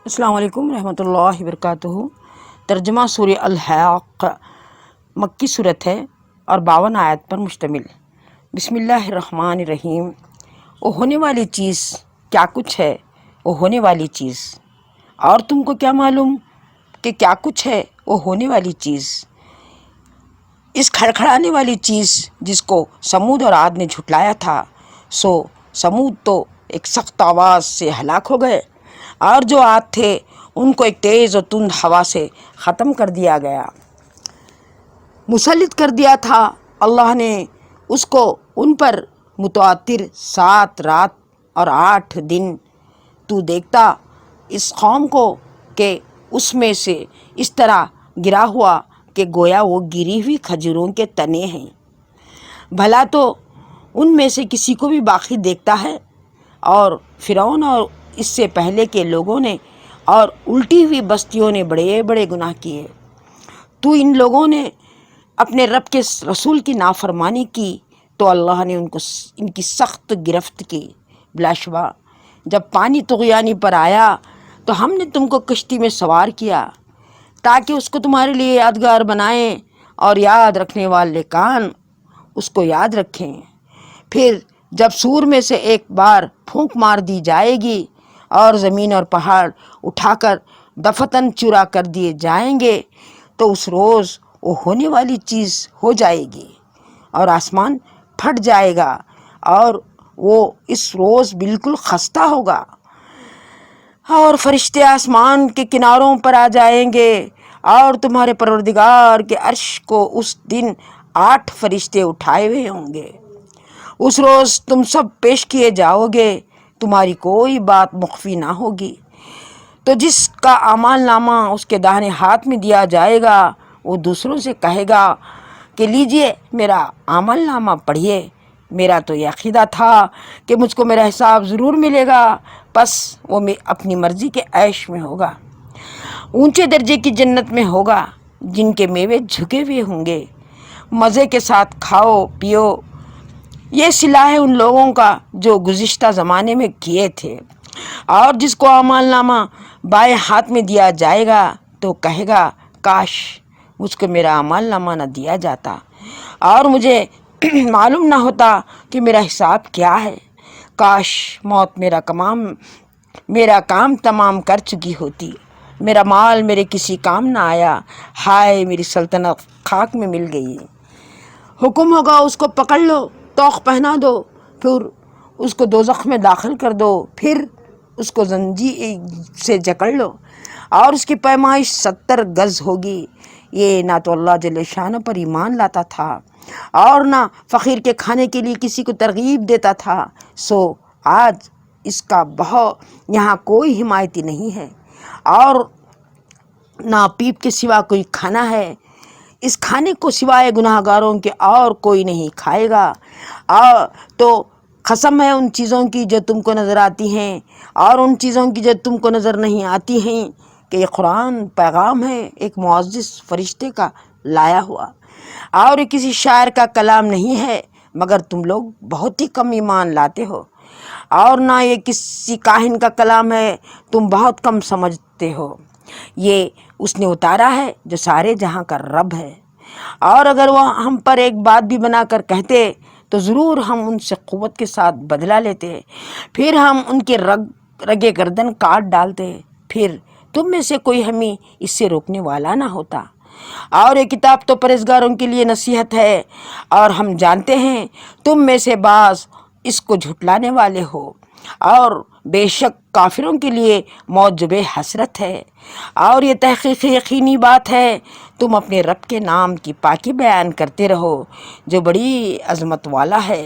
السلام علیکم رحمۃ اللہ وبرکاتہ۔ ترجمہ سورہ الحاق مکی صورت ہے اور 52 آیت پر مشتمل۔ بسم اللہ الرحمن الرحیم۔ وہ ہونے والی چیز کیا کچھ ہے، وہ ہونے والی چیز، اور تم کو کیا معلوم کہ کیا کچھ ہے وہ ہونے والی چیز۔ اس کھڑکھڑانے والی چیز جس کو سمود اور عاد نے جھٹلایا تھا، سو سمود تو ایک سخت آواز سے ہلاک ہو گئے، اور جو عاد تھے ان کو ایک تیز اور تند ہوا سے ختم کر دیا گیا، مسلط کر دیا تھا اللہ نے اس کو ان پر متواتر 7 رات اور 8 دن۔ تو دیکھتا اس قوم کو کہ اس میں سے اس طرح گرا ہوا کہ گویا وہ گری ہوئی کھجوروں کے تنے ہیں۔ بھلا تو ان میں سے کسی کو بھی باقی دیکھتا ہے؟ اور فرعون اور اس سے پہلے کے لوگوں نے اور الٹی ہوئی بستیوں نے بڑے بڑے گناہ کیے۔ تو ان لوگوں نے اپنے رب کے رسول کی نافرمانی کی تو اللہ نے ان کی سخت گرفت کی۔ بلا شبہ جب پانی طغیانی پر آیا تو ہم نے تم کو کشتی میں سوار کیا تاکہ اس کو تمہارے لیے یادگار بنائیں اور یاد رکھنے والے کان اس کو یاد رکھیں۔ پھر جب سور میں سے ایک بار پھونک مار دی جائے گی اور زمین اور پہاڑ اٹھا کر دفتن چورا کر دیے جائیں گے تو اس روز وہ ہونے والی چیز ہو جائے گی، اور آسمان پھٹ جائے گا اور وہ اس روز بالکل خستہ ہوگا، اور فرشتے آسمان کے کناروں پر آ جائیں گے، اور تمہارے پروردگار کے عرش کو اس دن 8 فرشتے اٹھائے ہوئے ہوں گے۔ اس روز تم سب پیش کیے جاؤ گے، تمہاری کوئی بات مخفی نہ ہوگی۔ تو جس کا اعمال نامہ اس کے داہنے ہاتھ میں دیا جائے گا وہ دوسروں سے کہے گا کہ لیجئے میرا اعمال نامہ پڑھیے، میرا تو یہ عقیدہ تھا کہ مجھ کو میرا حساب ضرور ملے گا، پس وہ اپنی مرضی کے عیش میں ہوگا، اونچے درجے کی جنت میں ہوگا، جن کے میوے جھکے ہوئے ہوں گے، مزے کے ساتھ کھاؤ پیو۔ یہ صلہ ہے ان لوگوں کا جو گزشتہ زمانے میں کیے تھے۔ اور جس کو اعمال نامہ بائیں ہاتھ میں دیا جائے گا تو کہے گا کاش مجھ کو میرا اعمال نامہ نہ دیا جاتا اور مجھے معلوم نہ ہوتا کہ میرا حساب کیا ہے، کاش موت میرا کام تمام کر چکی ہوتی، میرا مال میرے کسی کام نہ آیا، ہائے میری سلطنت خاک میں مل گئی۔ حکم ہوگا اس کو پکڑ لو، طوق پہنا دو، پھر اس کو دوزخ میں داخل کر دو، پھر اس کو زنجیر سے جکڑ لو، اور اس کی پیمائش 70 گز ہوگی۔ یہ نہ تو اللہ جل شانہ پر ایمان لاتا تھا اور نہ فقیر کے کھانے کے لیے کسی کو ترغیب دیتا تھا، سو آج اس کا یہاں کوئی حمایتی نہیں ہے، اور نہ پیپ کے سوا کوئی کھانا ہے۔ اس کھانے کو سوائے گناہ گاروں کے اور کوئی نہیں کھائے گا۔ تو قسم ہے ان چیزوں کی جو تم کو نظر آتی ہیں اور ان چیزوں کی جو تم کو نظر نہیں آتی ہیں کہ یہ قرآن پیغام ہے ایک معزز فرشتے کا لایا ہوا، اور یہ کسی شاعر کا کلام نہیں ہے، مگر تم لوگ بہت ہی کم ایمان لاتے ہو، اور نہ یہ کسی کاہن کا کلام ہے، تم بہت کم سمجھتے ہو۔ یہ اس نے اتارا ہے جو سارے جہاں کا رب ہے، اور اگر وہ ہم پر ایک بات بھی بنا کر کہتے تو ضرور ہم ان سے قوت کے ساتھ بدلہ لیتے، پھر ہم ان کے رگے گردن کاٹ ڈالتے، پھر تم میں سے کوئی ہمیں اس سے روکنے والا نہ ہوتا۔ اور یہ کتاب تو پرہیزگاروں کے لیے نصیحت ہے، اور ہم جانتے ہیں تم میں سے بعض اس کو جھٹلانے والے ہو، اور بے شک کافروں کے لیے موت جو بے حسرت ہے۔ اور یہ تحقیق یقینی بات ہے تم اپنے رب کے نام کی پاکی بیان کرتے رہو جو بڑی عظمت والا ہے۔